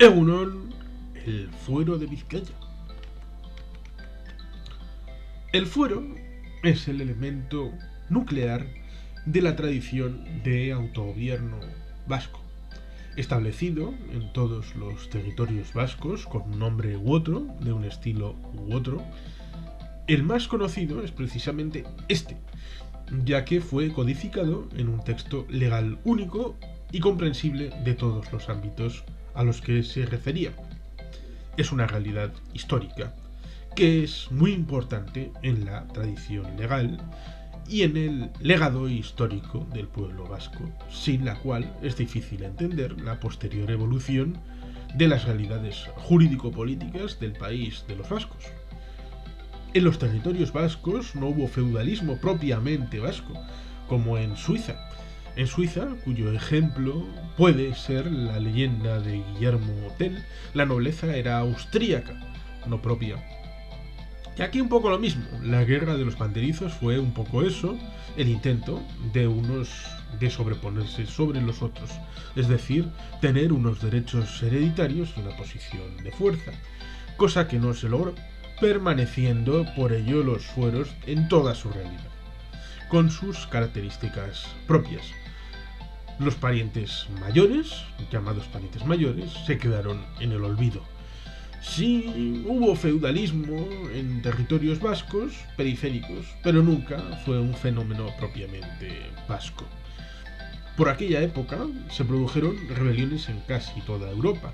Egunon, el fuero de Vizcaya. El fuero es el elemento nuclear de la tradición de autogobierno vasco, establecido en todos los territorios vascos con un nombre u otro, de un estilo u otro. El más conocido es precisamente este, ya que fue codificado en un texto legal único y comprensible de todos los ámbitos a los que se refería. Es una realidad histórica que es muy importante en la tradición legal y en el legado histórico del pueblo vasco, sin la cual es difícil entender la posterior evolución de las realidades jurídico-políticas del país de los vascos. En los territorios vascos no hubo feudalismo propiamente vasco, como en Suiza. En Suiza, cuyo ejemplo puede ser la leyenda de Guillermo Tell, la nobleza era austríaca, no propia. Y aquí un poco lo mismo, la guerra de los banderizos fue un poco eso, el intento de unos de sobreponerse sobre los otros, es decir, tener unos derechos hereditarios y una posición de fuerza, cosa que no se logró, permaneciendo por ello los fueros en toda su realidad, con sus características propias. Los parientes mayores, llamados parientes mayores, se quedaron en el olvido. Sí hubo feudalismo en territorios vascos periféricos, pero nunca fue un fenómeno propiamente vasco. Por aquella época se produjeron rebeliones en casi toda Europa,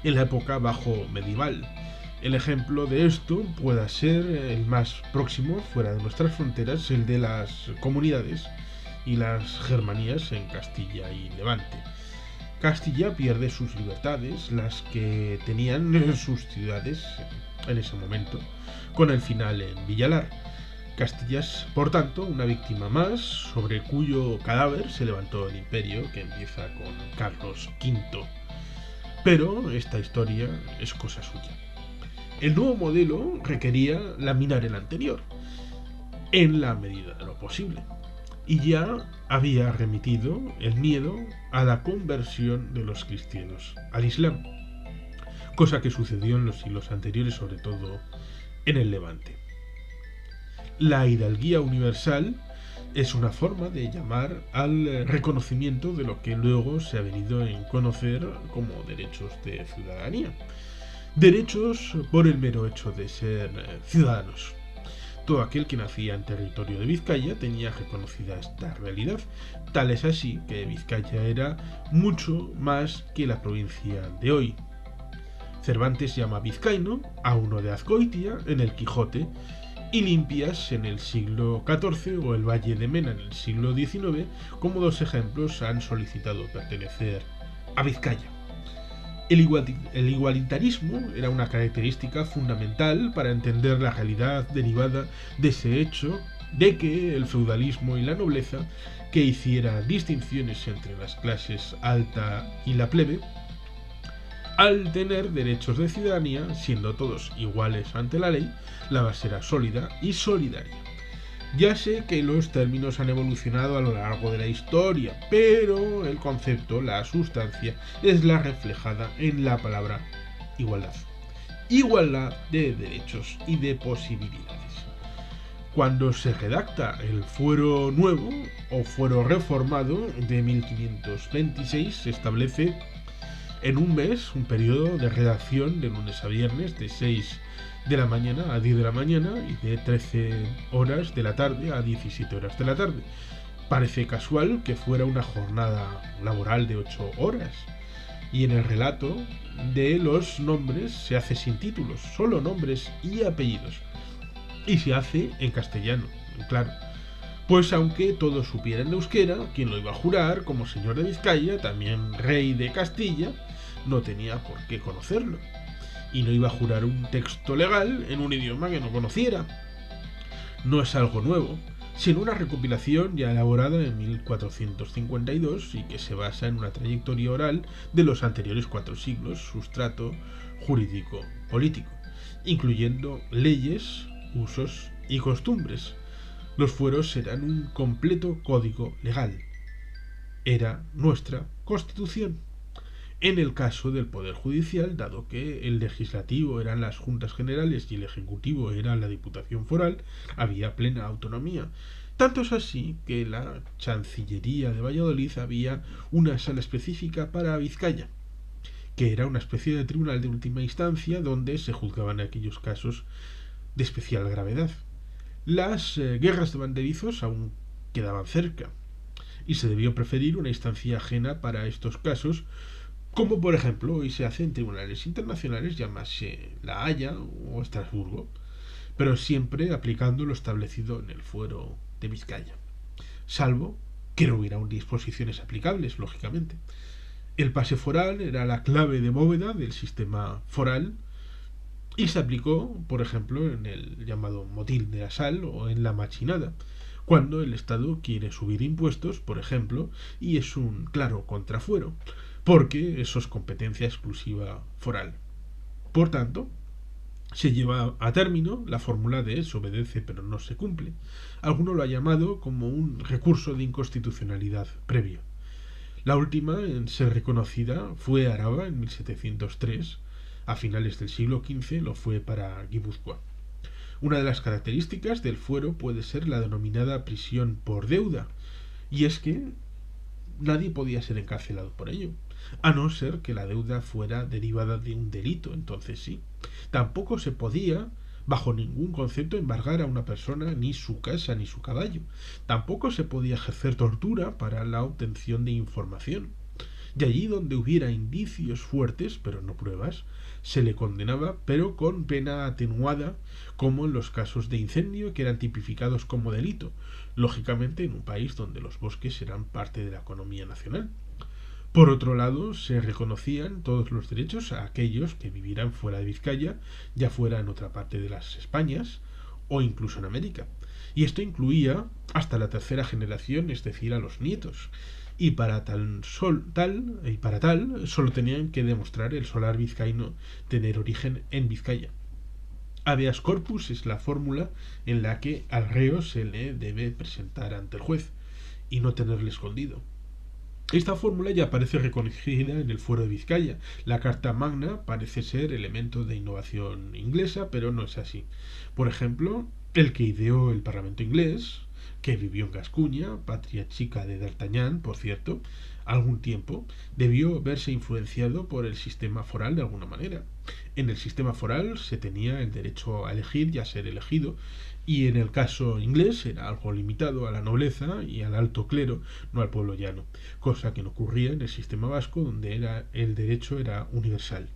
en la época bajo medieval. El ejemplo de esto pueda ser el más próximo fuera de nuestras fronteras, el de las comunidades y las germanías en Castilla y Levante. Castilla pierde sus libertades, las que tenían en sus ciudades en ese momento, con el final en Villalar. Castilla es, por tanto, una víctima más sobre cuyo cadáver se levantó el imperio que empieza con Carlos V. Pero esta historia es cosa suya. El nuevo modelo requería laminar el anterior, en la medida de lo posible, y ya había remitido el miedo a la conversión de los cristianos al Islam, cosa que sucedió en los siglos anteriores, sobre todo en el Levante. La hidalguía universal es una forma de llamar al reconocimiento de lo que luego se ha venido a conocer como derechos de ciudadanía. Derechos por el mero hecho de ser ciudadanos. Todo aquel que nacía en territorio de Vizcaya tenía reconocida esta realidad. Tal es así que Vizcaya era mucho más que la provincia de hoy. Cervantes llama vizcaíno a uno de Azcoitia en el Quijote y Limpias en el siglo XIV o el Valle de Mena en el siglo XIX como dos ejemplos han solicitado pertenecer a Vizcaya. El igualitarismo era una característica fundamental para entender la realidad derivada de ese hecho de que el feudalismo y la nobleza, que hiciera distinciones entre las clases alta y la plebe, al tener derechos de ciudadanía, siendo todos iguales ante la ley, la base era sólida y solidaria. Ya sé que los términos han evolucionado a lo largo de la historia, pero el concepto, la sustancia, es la reflejada en la palabra igualdad. Igualdad de derechos y de posibilidades. Cuando se redacta el fuero nuevo o fuero reformado de 1526, se establece en un mes un periodo de redacción de lunes a viernes de 6 de la mañana a 10 de la mañana y de 13 horas de la tarde a 17 horas de la tarde. Parece casual que fuera una jornada laboral de 8 horas. Y en el relato de los nombres se hace sin títulos, solo nombres y apellidos. Y se hace en castellano, claro. Pues aunque todos supieran euskera, quien lo iba a jurar como señor de Vizcaya, también rey de Castilla, no tenía por qué conocerlo. Y no iba a jurar un texto legal en un idioma que no conociera. No es algo nuevo, sino una recopilación ya elaborada en 1452 y que se basa en una trayectoria oral de los anteriores 4 siglos, sustrato jurídico-político, incluyendo leyes, usos y costumbres. Los fueros eran un completo código legal. Era nuestra Constitución. En el caso del Poder Judicial, dado que el legislativo eran las Juntas Generales y el ejecutivo era la Diputación Foral, había plena autonomía. Tanto es así que la Chancillería de Valladolid había una sala específica para Vizcaya, que era una especie de tribunal de última instancia donde se juzgaban aquellos casos de especial gravedad. Las guerras de banderizos aún quedaban cerca y se debió preferir una instancia ajena para estos casos, como por ejemplo hoy se hace en tribunales internacionales, llámase La Haya o Estrasburgo, pero siempre aplicando lo establecido en el fuero de Vizcaya, salvo que no hubiera disposiciones aplicables, lógicamente. El pase foral era la clave de bóveda del sistema foral y se aplicó, por ejemplo, en el llamado motín de la sal o en la machinada, cuando el Estado quiere subir impuestos, por ejemplo, y es un claro contrafuero, porque eso es competencia exclusiva foral. Por tanto, se lleva a término la fórmula de se obedece pero no se cumple. Alguno lo ha llamado como un recurso de inconstitucionalidad previo. La última en ser reconocida fue Araba en 1703. A finales del siglo XV lo fue para Guipúzcoa. Una de las características del fuero puede ser la denominada prisión por deuda, y es que nadie podía ser encarcelado por ello, a no ser que la deuda fuera derivada de un delito, entonces sí. Tampoco se podía, bajo ningún concepto, embargar a una persona ni su casa ni su caballo. Tampoco se podía ejercer tortura para la obtención de información. Y allí donde hubiera indicios fuertes, pero no pruebas, se le condenaba, pero con pena atenuada, como en los casos de incendio que eran tipificados como delito, lógicamente en un país donde los bosques eran parte de la economía nacional. Por otro lado, se reconocían todos los derechos a aquellos que vivieran fuera de Vizcaya, ya fuera en otra parte de las Españas o incluso en América. Y esto incluía hasta la tercera generación, es decir, a los nietos. Y para tal solo tenían que demostrar el solar vizcaíno tener origen en Vizcaya. Habeas corpus es la fórmula en la que al reo se le debe presentar ante el juez y no tenerle escondido. Esta fórmula ya aparece reconocida en el Fuero de Vizcaya. La Carta Magna parece ser elemento de innovación inglesa, pero no es así. Por ejemplo, el que ideó el Parlamento inglés, que vivió en Gascuña, patria chica de D'Artagnan, por cierto, algún tiempo, debió verse influenciado por el sistema foral de alguna manera. En el sistema foral se tenía el derecho a elegir y a ser elegido, y en el caso inglés era algo limitado a la nobleza y al alto clero, no al pueblo llano, cosa que no ocurría en el sistema vasco, donde el derecho era universal.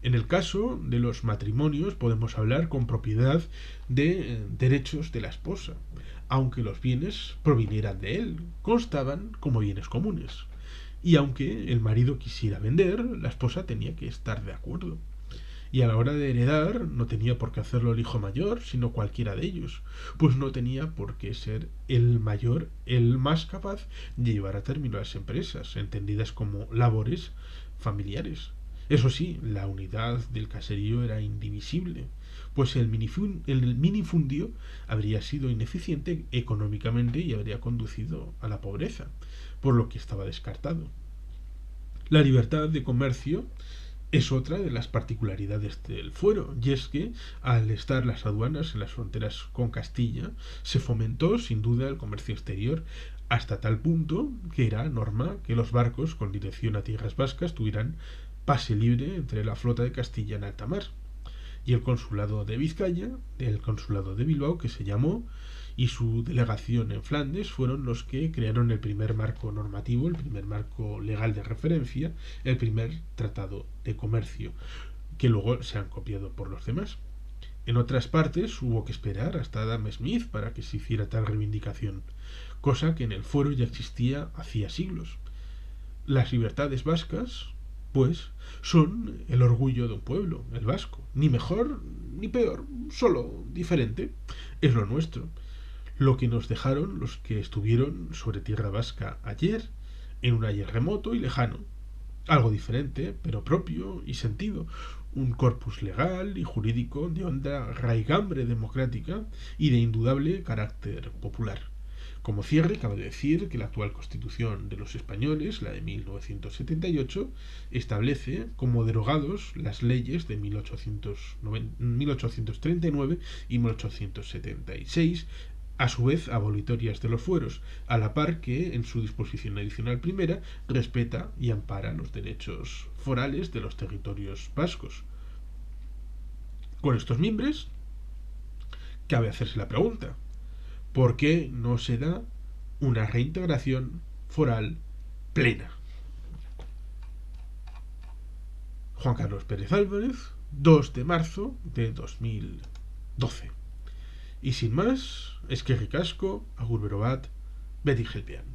En el caso de los matrimonios podemos hablar con propiedad de derechos de la esposa, aunque los bienes provinieran de él, constaban como bienes comunes. Y aunque el marido quisiera vender, la esposa tenía que estar de acuerdo. Y a la hora de heredar no tenía por qué hacerlo el hijo mayor, sino cualquiera de ellos, pues no tenía por qué ser el mayor el más capaz de llevar a término las empresas, entendidas como labores familiares. Eso sí, la unidad del caserío era indivisible, pues el minifundio habría sido ineficiente económicamente y habría conducido a la pobreza, por lo que estaba descartado. La libertad de comercio es otra de las particularidades del fuero, y es que al estar las aduanas en las fronteras con Castilla, se fomentó sin duda el comercio exterior, hasta tal punto que era norma que los barcos con dirección a tierras vascas tuvieran pase libre entre la flota de Castilla en alta mar. Y el consulado de Vizcaya, el consulado de Bilbao, que se llamó, y su delegación en Flandes fueron los que crearon el primer marco normativo, el primer marco legal de referencia, el primer tratado de comercio, que luego se han copiado por los demás. En otras partes hubo que esperar hasta Adam Smith para que se hiciera tal reivindicación, cosa que en el fuero ya existía hacía siglos. Las libertades vascas, pues, son el orgullo de un pueblo, el vasco. Ni mejor ni peor, solo diferente. Es lo nuestro. Lo que nos dejaron los que estuvieron sobre tierra vasca ayer, en un ayer remoto y lejano. Algo diferente, pero propio y sentido. Un corpus legal y jurídico de honda raigambre democrática y de indudable carácter popular. Como cierre, cabe decir que la actual Constitución de los españoles, la de 1978, establece como derogados las leyes de 1839 y 1876, a su vez abolitorias de los fueros, a la par que, en su disposición adicional primera, respeta y ampara los derechos forales de los territorios vascos. Con estos mimbres, cabe hacerse la pregunta: ¿por qué no se da una reintegración foral plena? Juan Carlos Pérez Álvarez, 2 de marzo de 2012. Y sin más, eskerrik asko, agur bero bat, beti jelpean.